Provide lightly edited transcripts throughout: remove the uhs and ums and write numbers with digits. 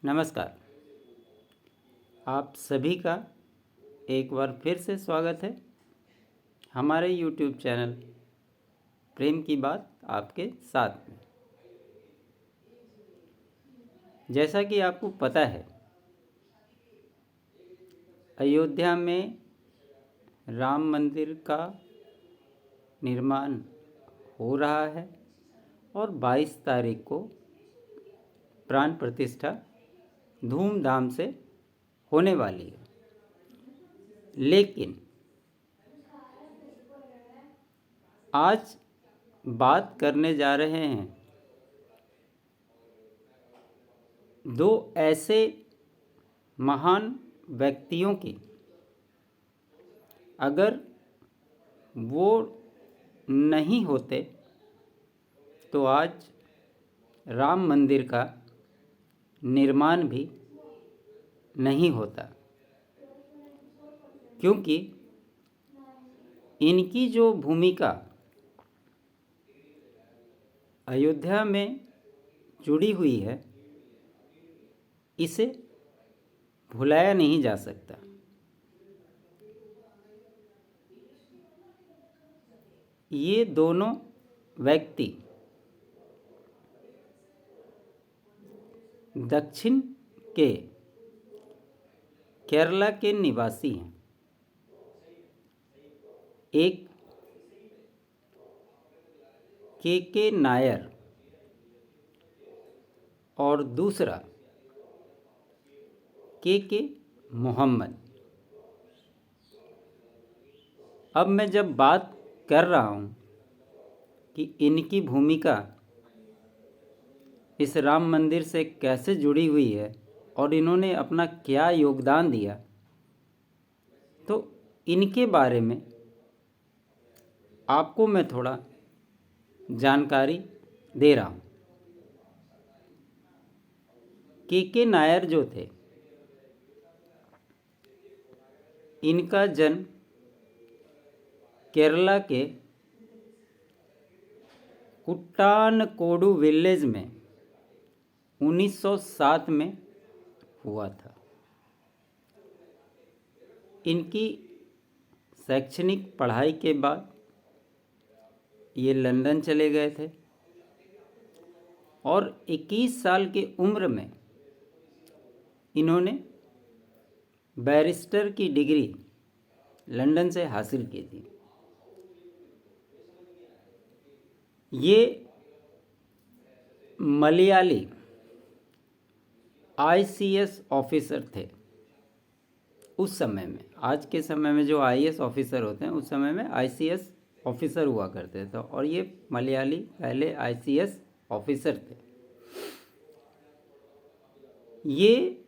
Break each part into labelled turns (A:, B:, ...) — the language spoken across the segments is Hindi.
A: नमस्कार। आप सभी का एक बार फिर से स्वागत है हमारे YouTube चैनल प्रेम की बात आपके साथ में। जैसा कि आपको पता है, अयोध्या में राम मंदिर का निर्माण हो रहा है और 22 तारीख को प्राण प्रतिष्ठा धूमधाम से होने वाली है। लेकिन आज बात करने जा रहे हैं दो ऐसे महान व्यक्तियों की। अगर वो नहीं होते तो आज राम मंदिर का निर्माण भी नहीं होता, क्योंकि इनकी जो भूमिका अयोध्या में जुड़ी हुई है, इसे भुलाया नहीं जा सकता। ये दोनों व्यक्ति दक्षिण के केरला के निवासी हैं। एक के नायर और दूसरा के मोहम्मद। अब मैं जब बात कर रहा हूँ कि इनकी भूमिका इस राम मंदिर से कैसे जुड़ी हुई है और इन्होंने अपना क्या योगदान दिया, तो इनके बारे में आपको मैं थोड़ा जानकारी दे रहा हूँ। के नायर जो थे, इनका जन्म केरला के कुट्टानकोडु विलेज में 1907 में हुआ था। इनकी शैक्षणिक पढ़ाई के बाद ये लंदन चले गए थे और 21 साल की उम्र में इन्होंने बैरिस्टर की डिग्री लंदन से हासिल की थी। ये मलयाली आईसीएस ऑफिसर थे उस समय में। आज के समय में जो आईएएस ऑफिसर होते हैं, उस समय में आईसीएस ऑफिसर हुआ करते थे, और ये मलयाली पहले आईसीएस ऑफिसर थे। ये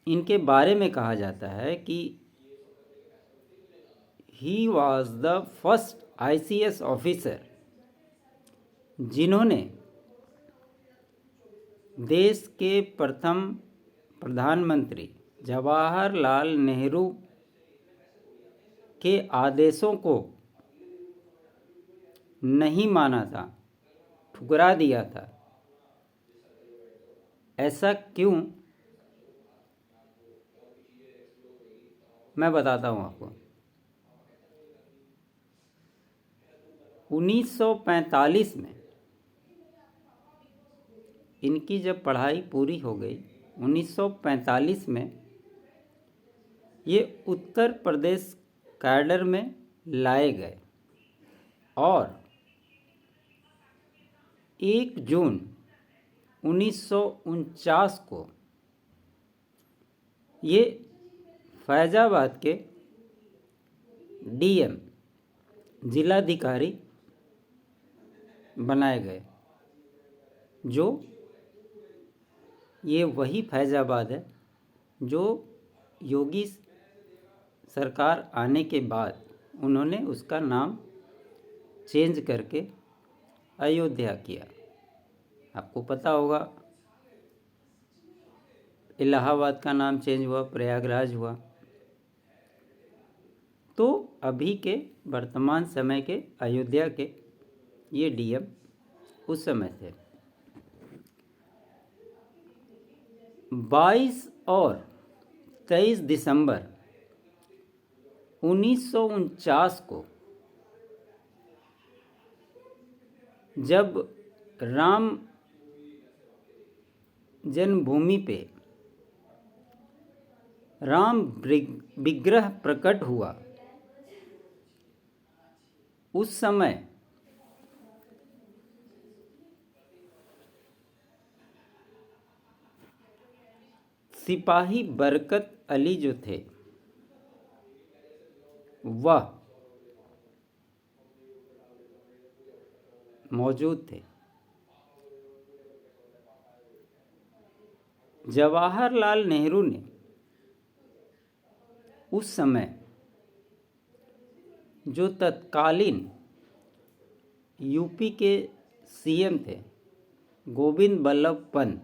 A: इनके बारे में कहा जाता है कि he was the first ICS officer जिन्होंने देश के प्रथम प्रधानमंत्री जवाहरलाल नेहरू के आदेशों को नहीं माना था, ठुकरा दिया था। ऐसा क्यों, मैं बताता हूँ आपको। 1945 में इनकी जब पढ़ाई पूरी हो गई, 1945 में ये उत्तर प्रदेश कैडर में लाए गए और 1 जून 1949 को ये फैज़ाबाद के डीएम जिलाधिकारी बनाए गए। जो ये वही फैज़ाबाद है जो योगी सरकार आने के बाद उन्होंने उसका नाम चेंज करके अयोध्या किया। आपको पता होगा, इलाहाबाद का नाम चेंज हुआ, प्रयागराज हुआ। तो अभी के वर्तमान समय के अयोध्या के ये डीएम उस समय थे। 22 और 23 दिसंबर 1949 को जब राम जन्मभूमि पे राम विग्रह प्रकट हुआ, उस समय सिपाही बरकत अली जो थे वह मौजूद थे। जवाहरलाल नेहरू ने उस समय जो तत्कालीन यूपी के सीएम थे गोविंद बल्लभ पंत,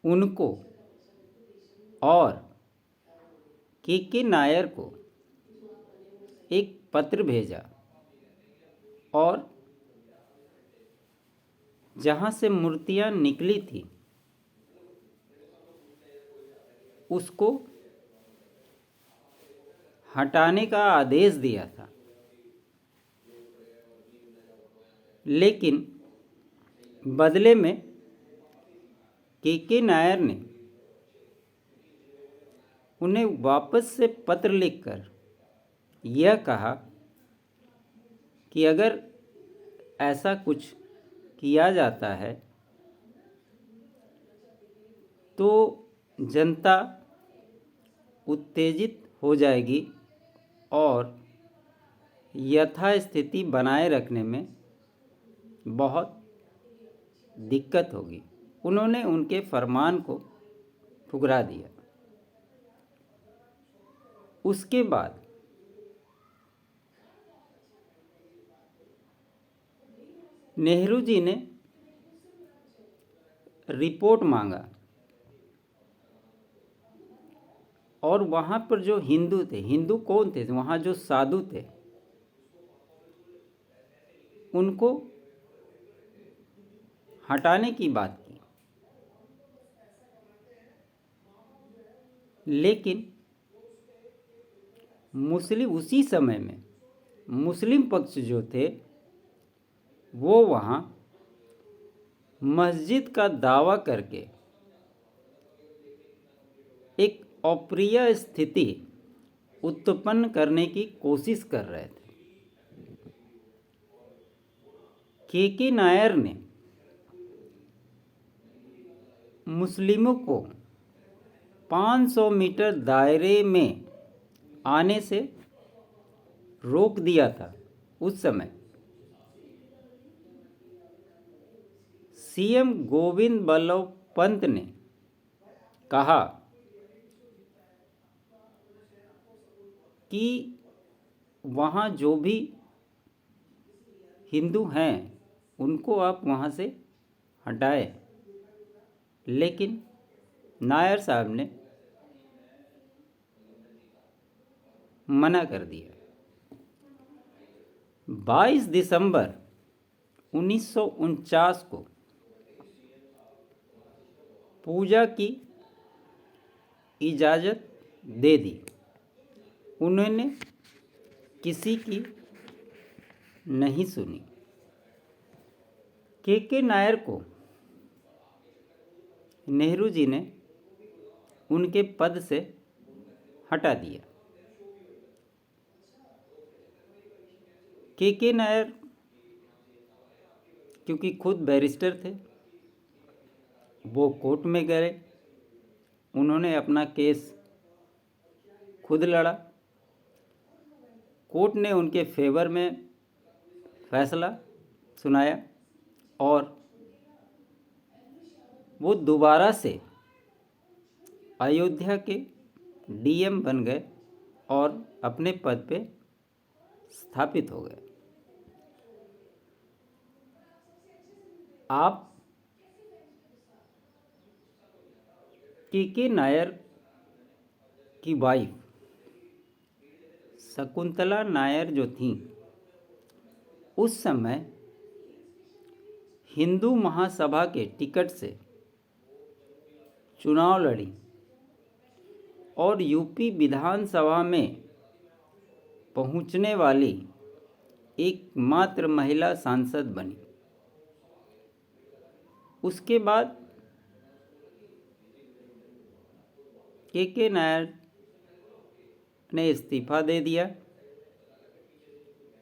A: उनको और के नायर को एक पत्र भेजा और जहाँ से मूर्तियाँ निकली थी उसको हटाने का आदेश दिया था, लेकिन बदले में के नायर ने उन्हें वापस से पत्र लिखकर यह कहा कि अगर ऐसा कुछ किया जाता है तो जनता उत्तेजित हो जाएगी और यथास्थिति बनाए रखने में बहुत दिक्कत होगी। उन्होंने उनके फरमान को ठुकरा दिया। उसके बाद नेहरू जी ने रिपोर्ट मांगा और वहाँ पर जो हिंदू थे, हिंदू कौन थे, वहाँ जो साधु थे, उनको हटाने की बात की, लेकिन उसी समय में मुस्लिम पक्ष जो थे वो वहाँ मस्जिद का दावा करके एक अप्रिय स्थिति उत्पन्न करने की कोशिश कर रहे थे। के नायर ने मुस्लिमों को 500 मीटर दायरे में आने से रोक दिया था। उस समय सीएम गोविंद बल्लभ पंत ने कहा कि वहाँ जो भी हिंदू हैं उनको आप वहाँ से हटाएं, लेकिन नायर साहब ने मना कर दिया। 22 दिसंबर 1949 को पूजा की इजाज़त दे दी। उन्होंने किसी की नहीं सुनी। के नायर को नेहरू जी ने उनके पद से हटा दिया। के नायर क्योंकि खुद बैरिस्टर थे, वो कोर्ट में गए, उन्होंने अपना केस खुद लड़ा। कोर्ट ने उनके फेवर में फैसला सुनाया और वो दोबारा से अयोध्या के डीएम बन गए और अपने पद पे स्थापित हो गए। आप के नायर की वाइफ शकुंतला नायर जो थी, उस समय हिंदू महासभा के टिकट से चुनाव लड़ी और यूपी विधानसभा में पहुंचने वाली एकमात्र महिला सांसद बनी। उसके बाद के नायर ने इस्तीफा दे दिया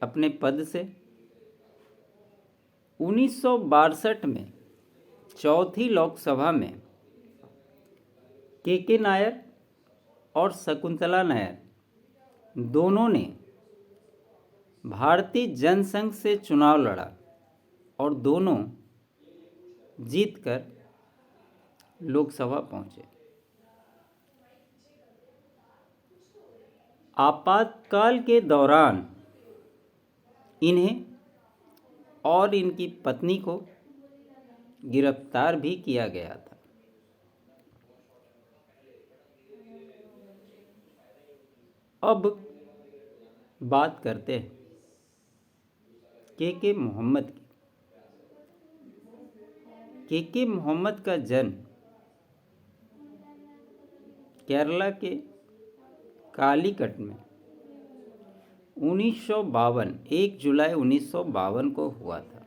A: अपने पद से। 1962 में चौथी लोकसभा में के नायर और शकुंतला नायर दोनों ने भारतीय जनसंघ से चुनाव लड़ा और दोनों जीतकर लोकसभा पहुंचे। आपातकाल के दौरान इन्हें और इनकी पत्नी को गिरफ्तार भी किया गया था। अब बात करते हैं के मोहम्मद की। के मोहम्मद का जन्म केरला के कालीकट में 1 जुलाई 1952 को हुआ था।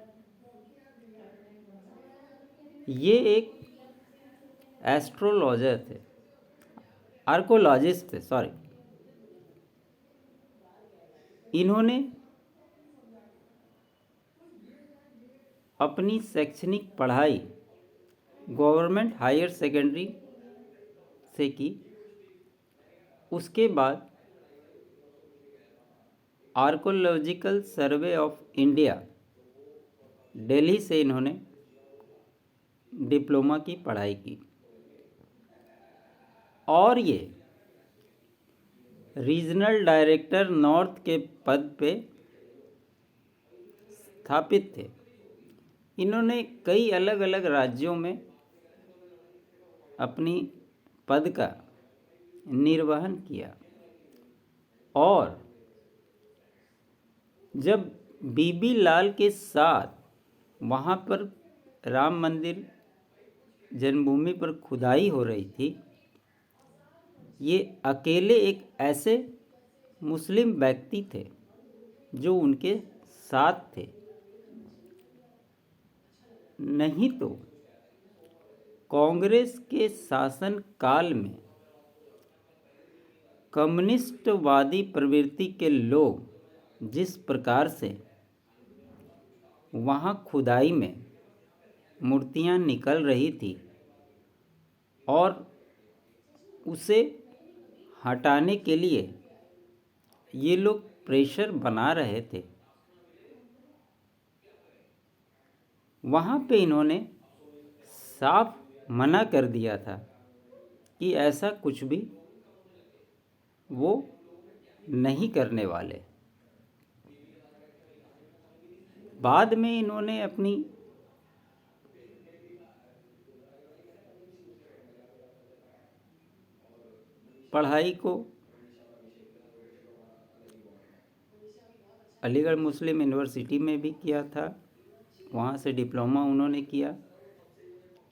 A: ये एक एस्ट्रोलॉजर थे, आर्कोलॉजिस्ट थे, सॉरी। इन्होंने अपनी शैक्षणिक पढ़ाई गवर्नमेंट हायर सेकेंडरी से की। उसके बाद archaeological survey of India Delhi से इन्होंने डिप्लोमा की पढ़ाई की और ये रीजनल डायरेक्टर नॉर्थ के पद पे स्थापित थे। इन्होंने कई अलग अलग राज्यों में अपनी पद का निर्वहन किया और जब बीबी लाल के साथ वहाँ पर राम मंदिर जन्मभूमि पर खुदाई हो रही थी, ये अकेले एक ऐसे मुस्लिम व्यक्ति थे जो उनके साथ थे। नहीं तो कांग्रेस के शासन काल में कम्युनिस्टवादी प्रवृत्ति के लोग जिस प्रकार से वहाँ खुदाई में मूर्तियाँ निकल रही थी और उसे हटाने के लिए ये लोग प्रेशर बना रहे थे, वहाँ पे इन्होंने साफ मना कर दिया था कि ऐसा कुछ भी वो नहीं करने वाले। बाद में इन्होंने अपनी पढ़ाई को अलीगढ़ मुस्लिम यूनिवर्सिटी में भी किया था। वहाँ से डिप्लोमा उन्होंने किया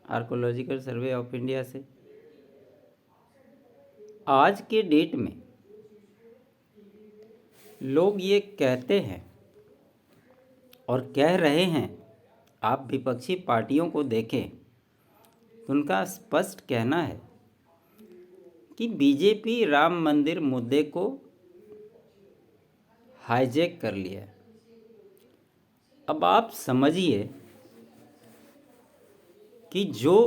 A: आर्कोलॉजिकल सर्वे ऑफ इंडिया से। आज के डेट में लोग ये कहते हैं और कह रहे हैं, आप विपक्षी पार्टियों को देखें तो उनका स्पष्ट कहना है कि बीजेपी राम मंदिर मुद्दे को हाईजैक कर लिया। अब आप समझिए कि जो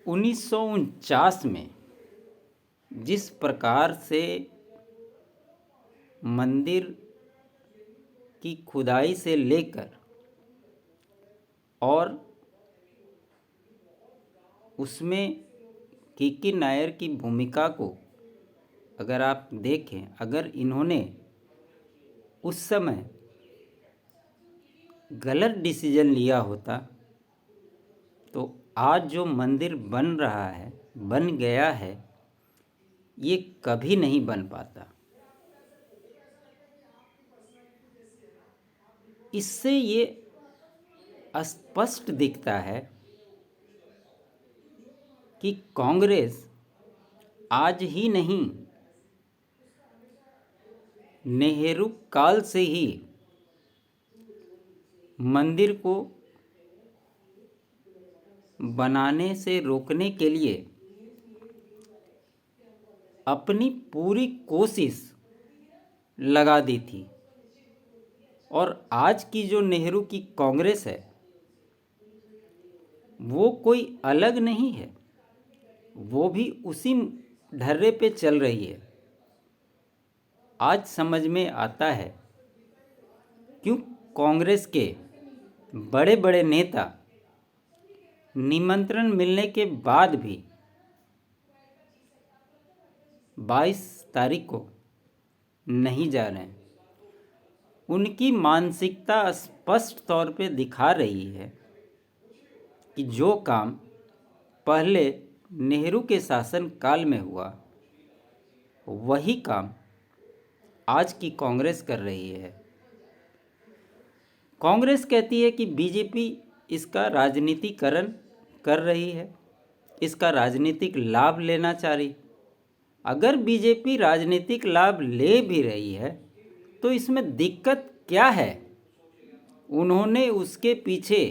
A: 1949 में जिस प्रकार से मंदिर की खुदाई से लेकर और उसमें के नायर की भूमिका को अगर आप देखें, अगर इन्होंने उस समय गलत डिसीजन लिया होता तो आज जो मंदिर बन रहा है, बन गया है, ये कभी नहीं बन पाता। इससे ये स्पष्ट दिखता है कि कांग्रेस आज ही नहीं, नेहरू काल से ही मंदिर को बनाने से रोकने के लिए अपनी पूरी कोशिश लगा दी थी। और आज की जो नेहरू की कांग्रेस है वो कोई अलग नहीं है, वो भी उसी ढर्रे पे चल रही है। आज समझ में आता है क्यों कांग्रेस के बड़े बड़े नेता निमंत्रण मिलने के बाद भी 22 तारीख को नहीं जा रहे हैं। उनकी मानसिकता स्पष्ट तौर पे दिखा रही है कि जो काम पहले नेहरू के शासन काल में हुआ वही काम आज की कांग्रेस कर रही है। कांग्रेस कहती है कि बीजेपी इसका राजनीतिकरण कर रही है, इसका राजनीतिक लाभ लेना चाह रही। अगर बीजेपी राजनीतिक लाभ ले भी रही है तो इसमें दिक्कत क्या है? उन्होंने उसके पीछे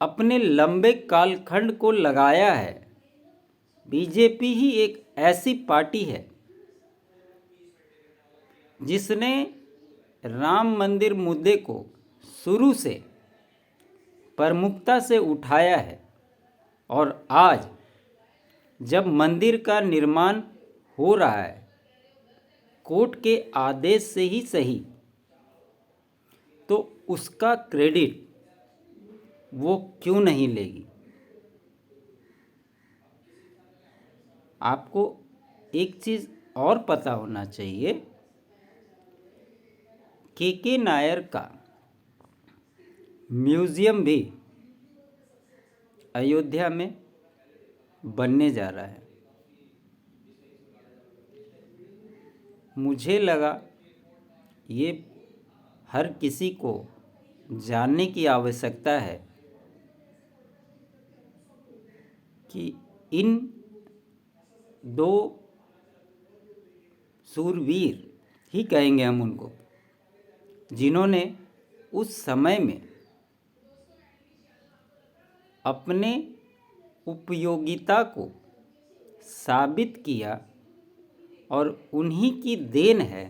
A: अपने लंबे कालखंड को लगाया है। बीजेपी ही एक ऐसी पार्टी है जिसने राम मंदिर मुद्दे को शुरू से प्रमुखता से उठाया है। और आज जब मंदिर का निर्माण हो रहा है कोर्ट के आदेश से ही सही, तो उसका क्रेडिट वो क्यों नहीं लेगी? आपको एक चीज़ और पता होना चाहिए, के नायर का म्यूज़ियम भी अयोध्या में बनने जा रहा है। मुझे लगा ये हर किसी को जानने की आवश्यकता है कि इन दो शूरवीर ही कहेंगे हम उनको, जिन्होंने उस समय में अपने उपयोगिता को साबित किया, और उन्हीं की देन है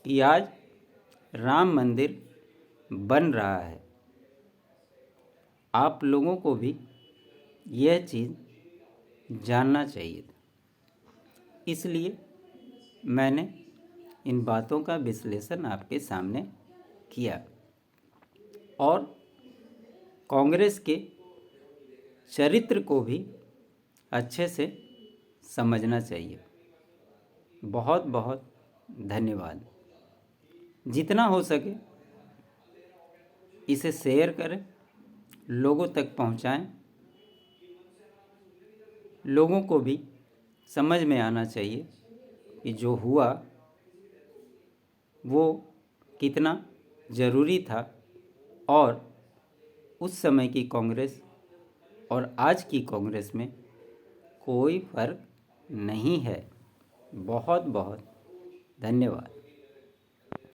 A: कि आज राम मंदिर बन रहा है। आप लोगों को भी यह चीज़ जानना चाहिए था, इसलिए मैंने इन बातों का विश्लेषण आपके सामने किया। और कांग्रेस के चरित्र को भी अच्छे से समझना चाहिए। बहुत बहुत धन्यवाद। जितना हो सके इसे शेयर करें, लोगों तक पहुंचाएं। लोगों को भी समझ में आना चाहिए कि जो हुआ वो कितना ज़रूरी था, और उस समय की कांग्रेस और आज की कांग्रेस में कोई फ़र्क नहीं है। बहुत बहुत धन्यवाद।